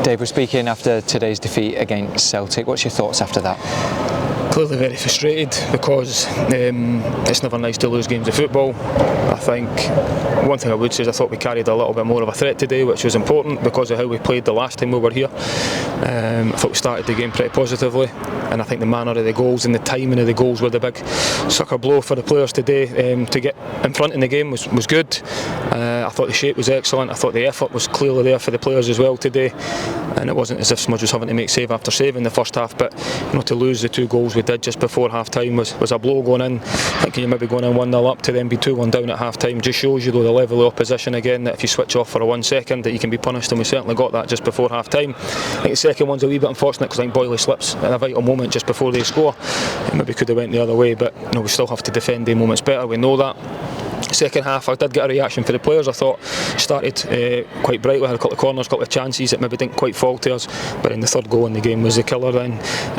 Dave, we're speaking after today's defeat against Celtic. What's your thoughts after that? Clearly very frustrated because it's never nice to lose games of football. I think one thing I would say is I thought we carried a little bit more of a threat today, which was important because of how we played the last time we were here. I thought we started the game pretty positively, and I think the manner of the goals and the timing of the goals were the big sucker blow for the players today. To get in front in the game was good. I thought the shape was excellent. I thought the effort was clearly there for the players as well today, and it wasn't as if Smudge was having to make save after save in the first half. But to lose the 2 goals we did just before half time was a blow going in. Thinking you maybe going in 1-0 up to then be 2-1 down at half time just shows you though the level of opposition again, that if you switch off for a 1 second that you can be punished, and we certainly got that just before half time. I think the second one's a wee bit unfortunate because I think Boyle slips at a vital moment just before they score. It maybe could have went the other way, but we still have to defend the moments better, we know that. Second half I did get a reaction for the players. I thought started quite brightly, had a couple of corners, a couple of chances that maybe didn't quite fall to us, but in the third goal in the game was the killer. Then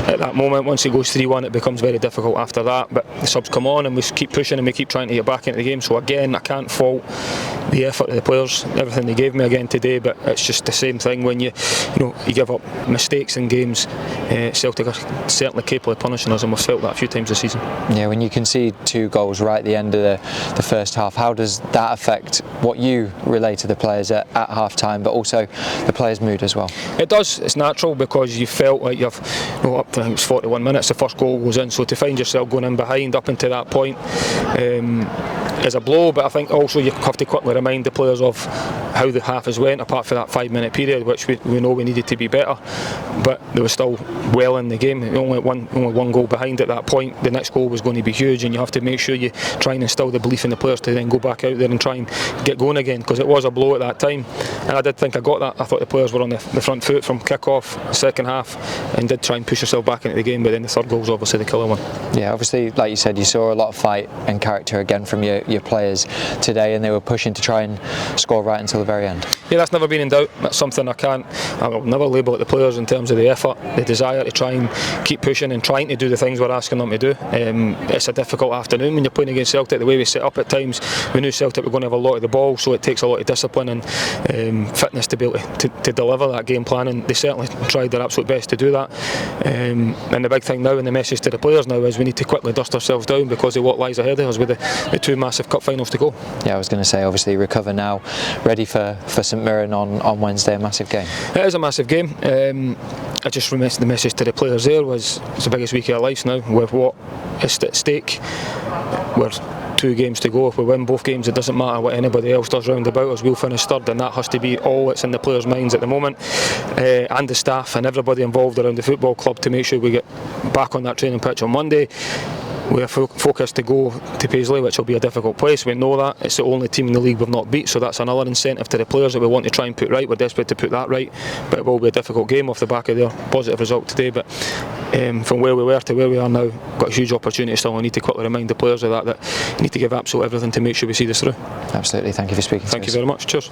at that moment, once it goes 3-1, it becomes very difficult after that, but the subs come on and we keep pushing and we keep trying to get back into the game. So again, I can't fault the effort of the players, everything they gave me again today, but it's just the same thing when you give up mistakes in games. Celtic are certainly capable of punishing us, and we've felt that a few times this season. Yeah, when you concede 2 goals right at the end of the first half, how does that affect what you relay to the players at half time, but also the players' mood as well? It does. It's natural because you felt like you've up to, I think it was 41 minutes the first goal goes in, so to find yourself going in behind up until that point is a blow. But I think also you have to quickly remind the players of how the half has went, apart from that 5-minute period which we know we needed to be better, but they were still well in the game. Only one goal behind at that point. The next goal was going to be huge, and you have to make sure you try and instill the belief in the players to then go back out there and try and get going again, because it was a blow at that time, and I did think I got that. I thought the players were on the front foot from kick-off, second half, and did try and push yourself back into the game, but then the third goal was obviously the killer one. Yeah, obviously, like you said, you saw a lot of fight and character again from your players today, and they were pushing to try and score right until the very end. Yeah, that's never been in doubt. That's something I'll never label at the players in terms of the effort, the desire to try and keep pushing and trying to do the things we're asking them to do. It's a difficult afternoon when you're playing against Celtic. The way we set up at times, we knew Celtic were going to have a lot of the ball, so it takes a lot of discipline and fitness to be able to deliver that game plan, and they certainly tried their absolute best to do that. And the big thing now, and the message to the players now, is we need to quickly dust ourselves down because of what lies ahead of us with the 2 massive cup finals to go. Yeah, I was going to say, obviously recover now, ready for St Mirren on Wednesday, a massive game. It is a massive game. I just remember the message to the players there was it's the biggest week of our lives now with what is at stake. We're 2 games to go. If we win both games, it doesn't matter what anybody else does round about us, we'll finish third, and that has to be all that's in the players' minds at the moment, and the staff and everybody involved around the football club, to make sure we get back on that training pitch on Monday. We are focused to go to Paisley, which will be a difficult place. We know that. It's the only team in the league we've not beat, so that's another incentive to the players that we want to try and put right. We're desperate to put that right, but it will be a difficult game off the back of their positive result today. But from where we were to where we are now, got a huge opportunity still. We need to quickly remind the players of that you need to give absolute everything to make sure we see this through. Absolutely. Thank you for speaking to us. Thank you very much. Cheers.